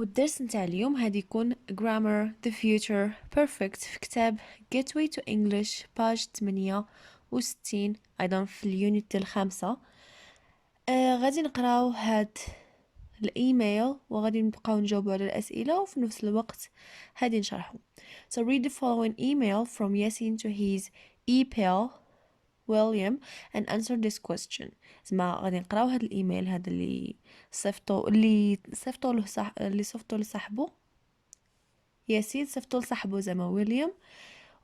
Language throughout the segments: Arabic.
والدرس نتاع اليوم هادي يكون grammar the future perfect في كتاب gateway to English page 68 أيضا في اليونت الخامسة. غادي نقراو هاد الايميل وغادي نبقاو نجاوبوا على الأسئلة وفي نفس الوقت هادي نشرحو. So read the following email from Yasin to his e-pal William and answer this question. زعما غادي نقراو هاد الايميل هذا اللي صيفطو لصاحبو ياسين، صيفطو لصاحبو زعما ويليام،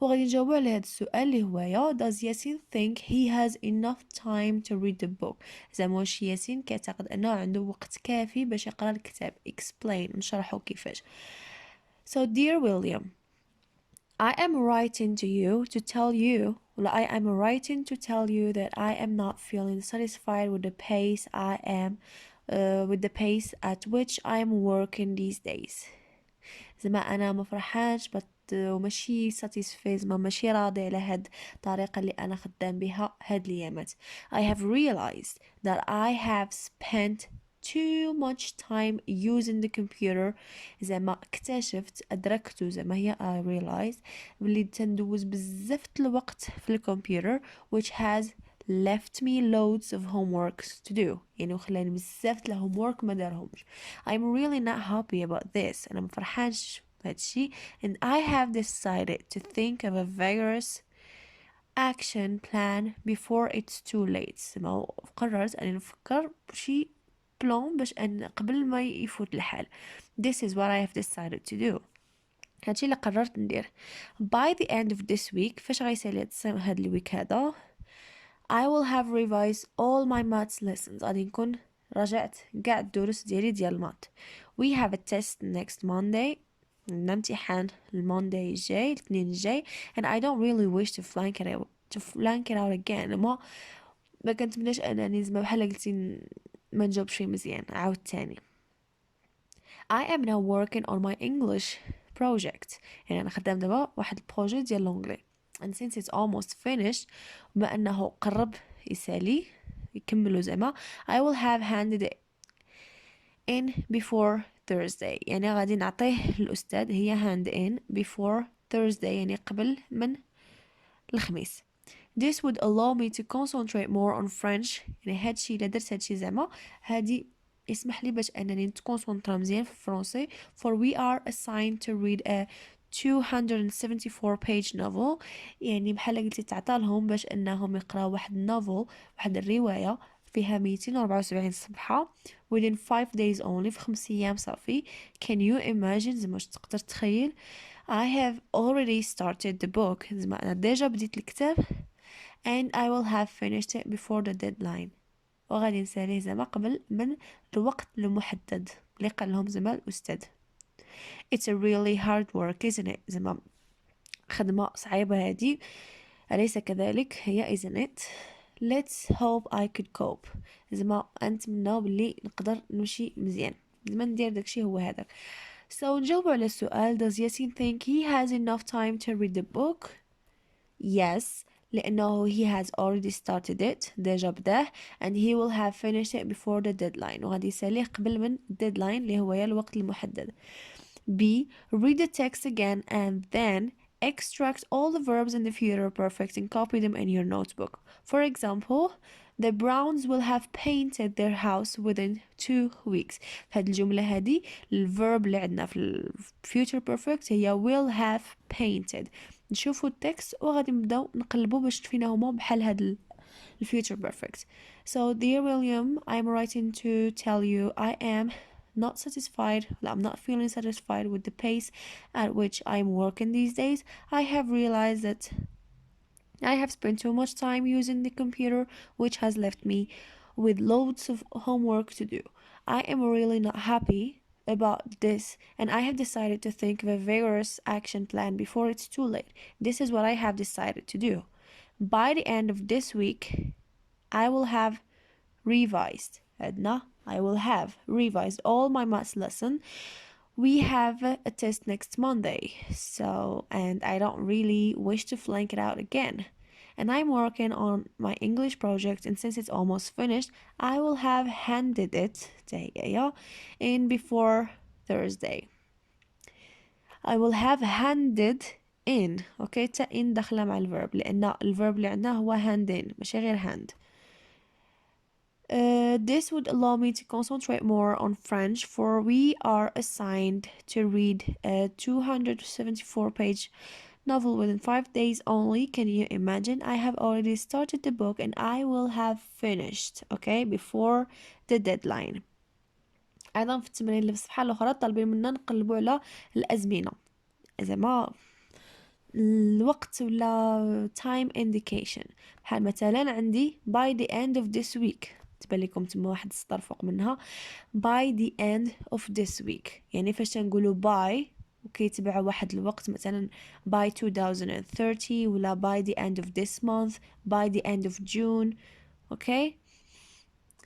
وغادي نجاوبو على هاد السؤال اللي هو does ياسين think he has enough time to read the book. زعما واش ياسين كيعتقد انه عنده وقت كافي باش يقرا الكتاب. explain نشرحو كيفاش. So dear William, I am writing to you to tell you that I am not feeling satisfied with the pace at which I am working these days. زعما انا ما فرحانش وماشي satisfied، ماشي راضي على هاد الطريقه اللي انا خدام بها هاد الايامات. I have realized that I have spent too much time using the computer. زعما أدركت زعما هي I realized بلي تندوز بزاف الوقت في الكمبيوتر which has left me loads of homeworks to do. يعني وخلاني بزاف الهومورك ما دارهمش. I'm really not happy about this. أنا ما فرحانش بهادشي. And I have decided to think of a vigorous action plan before it's too late. زعما قررت أني نفكر بشي بلان باش أن قبل ما يفوت الحال. This is what I have decided to do. هادشي اللي قررت ندير. By the end of this week فاش غيسالي هاد الويك هذا I will have revised all my maths lessons. غادي نكون راجعت كاع الدروس ديالي ديال المات. We have a test next Monday. عندنا امتحان المونداي الجاي الاثنين الجاي. And I don't really wish to flank it out again. ما كنتمناش انني زعما بحال قلتي ما نجاوبش فيه مزيان عاود تاني. I am now working on my English project. يعني انا خدام دابا واحد البروجي ديال لونجلي. And since it's almost finished, بما انه قرب يسالي يكملوا زعما I will have handed it in before Thursday. يعني غادي نعطيه الأستاذ هي hand in before Thursday يعني قبل من الخميس. This would allow me to concentrate more on French. يعني هادشي إلا درت هادشي زعما هادي يسمح لي باش أنني نتكونسونطرا مزيان في الفرنسي. For we are assigned to read a 274 page novel. يعني بحال قلتي تعطى لهم باش أنهم يقراو واحد النوفل، واحد الرواية فيها 274 صفحة within 5 days only، في 5 أيام صافي. Can you imagine؟ زعما واش تقدر تخيل. I have already started the book. زعما أنا ديجا بديت الكتاب. And I will have finished it before the deadline. وغادي نساليه زعما قبل من الوقت المحدد اللي قال لهم زعما الأستاذ. It's a really hard work, isn't it؟ زعما خدمة صعيبة هادي أليس كذلك؟ هي isn't it؟ Let's hope I could cope. زعما نتمنى باللي نقدر نمشي مزيان، زعما ندير داكشي هو هذاك. So نجاوب على السؤال does Yasin think he has enough time to read the book? Yes, لأنه he has already started it ديجا بداه and he will have finished it before the deadline وغادي يساليه قبل من deadline اللي هو الوقت المحدد. B. Read the text again and then extract all the verbs in the future perfect and copy them in your notebook. For example, the Browns will have painted their house within 2 weeks. في هذه الجملة هذه الverb اللي عندنا في future perfect هي will have painted. نشوفوا التكست وغادي نبداو نقلبوا باش فينا هما بحال هاد future perfect. So dear William, I'm writing to tell you I am not satisfied. I'm not feeling satisfied with the pace at which I'm working these days. I have realized that I have spent too much time using the computer, which has left me with loads of homework to do. I am really not happy about this, and I have decided to think of a vigorous action plan before it's too late. This is what I have decided to do. By the end of this week, I will have revised. Edna, I will have revised all my maths lesson. We have a test next Monday, and I don't really wish to flank it out again. And I'm working on my English project, and since it's almost finished, I will have handed it in before Thursday. I will have handed in. اوكي تا in داخله مع الverb لان الverb اللي عندنا هو hand in ماشي غير hand. This would allow me to concentrate more on French, for we are assigned to read a 274-page novel within 5 days only. Can you imagine? I have already started the book and I will have finished, okay, before the deadline. أيضا في التمرين اللي في الصفحة الأخرى طالبين منا نقلبوا على الأزمنة زعما الوقت ولا time indication. بحال مثلا عندي by the end of this week، تبان لكم تما واحد السطر فوق منها by the end of this week، يعني فاش تنقولوا by وكيتبع واحد الوقت مثلا by 2030 ولا by the end of this month by the end of June. اوكي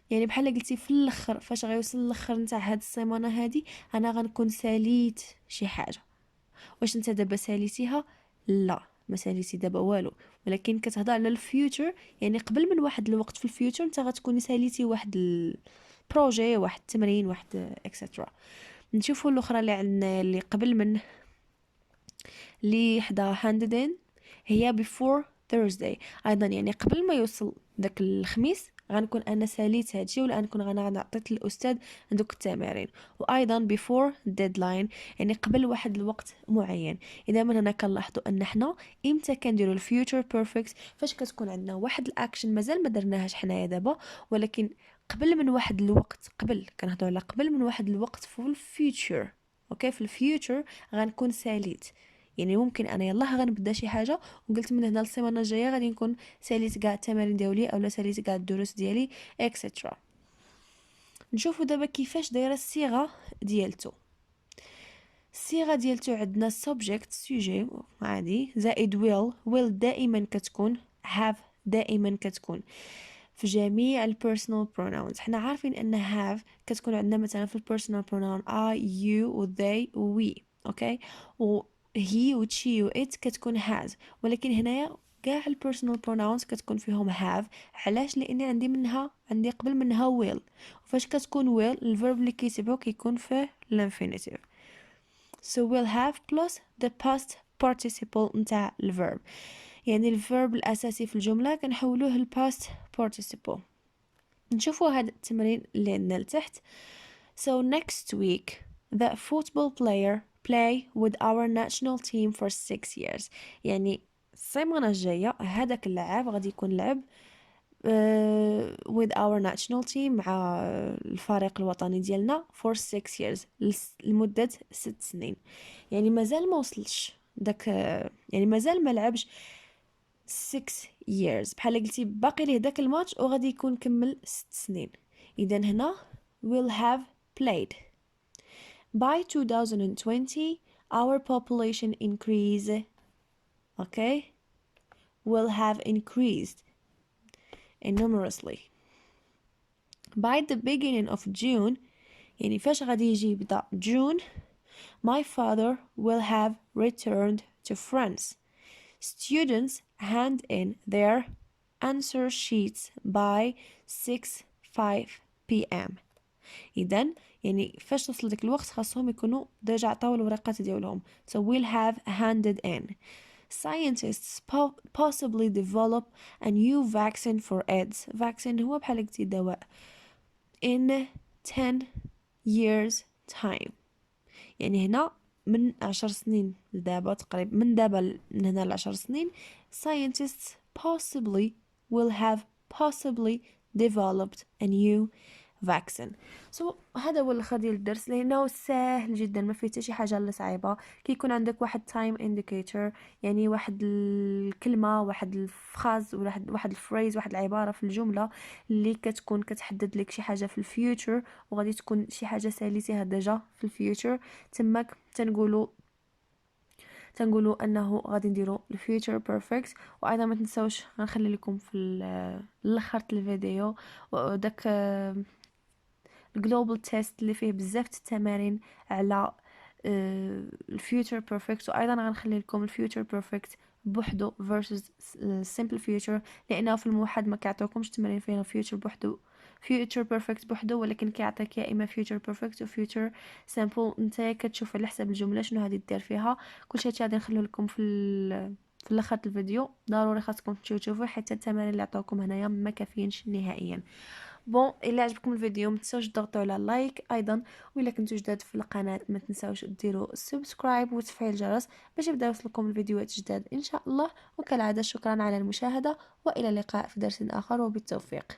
يعني بحال قلتي في الاخر فاش غيوصل الاخر نتاع هاد السيمانه هادي انا غنكون ساليت شي حاجه. واش انت دابا ساليتيها؟ لا ما ساليتي دابا والو، ولكن كتهضر على الفيوتشر، يعني قبل من واحد الوقت في الفيوتشر انت غتكوني ساليتي واحد البروجي واحد التمرين واحد اكسترا. نشوفوا الاخرى اللي عندنا اللي قبل من اللي حدا handed in هي before Thursday. ايضا يعني قبل ما يوصل داك الخميس غنكون انا ساليت هادشي ولا غنكون انا عطيت للاستاذ دوك التمارين. وايضا before deadline يعني قبل واحد الوقت معين. اذا من هنا كنلاحظوا ان حنا امتى كنديروا الفيوتشر بيرفكت فاش كتكون عندنا واحد الاكشن مازال ما درناهاش حنايا دابا، ولكن قبل من واحد الوقت، قبل كنهضروا على قبل من واحد الوقت في الفيوتشر. اوكي في الفيوتشر غنكون ساليت، يعني ممكن انا يلاه غنبدا شي حاجه وقلت من هنا السيمانه الجايه غادي نكون ساليت كاع التمارين ديالي اولا ساليت كاع الدروس ديالي اكسترا. نشوفوا دابا كيفاش دايره الصيغه ديالته. الصيغه ديالته عندنا subject sujet عادي زائد will دائما كتكون، have دائما كتكون في جميع البيرسونال بروناونز. حنا عارفين ان have كتكون عندنا مثلا في البيرسونال بروناون I you و they و we. اوكي و he و she و it كتكون has، ولكن هنايا كاع البيرسونال بروناونز كتكون فيهم have. علاش؟ لان عندي قبل منها will، وفاش كتكون will الفيرب اللي كيتبعو كيكون فيه الانفينيتيف. So we'll have plus the past participle نتاع الverb، يعني الverb الأساسي في الجملة كنحولوه ل past participle. نشوفوا هذا التمرين اللي عندنا لتحت. So next week the football player play with our national team for 6 years. يعني السيمانة الجاية هذاك اللاعب غادي يكون لعب with our national team مع الفريق الوطني ديالنا for 6 years لمدة 6 سنين. يعني مازال ما وصلش داك، يعني مازال ما لعبش 6 years، بحال قلتي باقي ليه داك الماتش وغادي يكون كمل 6 سنين. اذا هنا will have played. By 2020 our population increase. okay will have increased enormously. By the beginning of June يعني فاش غادي يجي يبدا June my father will have returned to France. Students hand in their answer sheets by 6:05 p.m. إذن يعني فاش توصل ديك الوقت خاصهم يكونوا ديجا عطاو الورقات ديالهم. So we'll have handed in. Scientists possibly develop a new vaccine for AIDS. Vaccine هو بحال قلتي دواء. In 10 years time. يعني هنا من 10 سنين لدابا تقريبا، من دابا من هنا ل10 سنين scientists possibly will have possibly developed a new vaccine. So هذا هو الاخر ديال الدرس لانه سهل جدا ما فيه حتى شي حاجه اللي صعيبه. كيكون عندك واحد time indicator يعني واحد الكلمه واحد الفراز ولا واحد الفريز واحد العباره في الجمله اللي كتكون كتحدد لك شي حاجه في الفيوتشر وغادي تكون شي حاجه ساليتيها ديجا في الفيوتشر. تماك تنقولوا انه غادي نديروا الفيوتشر بيرفكت. وايضا ما تنساوش غنخلي لكم في الاخر الفيديو وداك الجلوبال تيست اللي فيه بزاف التمارين على الفيوتشر بيرفكت. وايضا غنخلي لكم الفيوتشر بيرفكت بوحدو versus simple future لانه في الموحد ما كيعطيوكمش تمارين فيها future بوحدو future perfect بوحدو، ولكن كيعطيك يا اما future perfect و future simple. نتا كتشوف على حسب الجمله شنو غادي دير فيها. كلشي هادشي غادي نخليه لكم في الاخر الفيديو. ضروري خاصكم تشوفوا حتى التمارين اللي عطاوكم هنايا ما كافيينش نهائيا. بون الا عجبكم الفيديو ما تنساوش تضغطوا على لايك ايضا، والا كنتو جداد في القناه ما تنساوش ديروا سبسكرايب وتفعيل الجرس باش يبدا يوصلكم الفيديوهات جداد ان شاء الله. وكالعاده شكرا على المشاهده، والى اللقاء في درس اخر وبالتوفيق.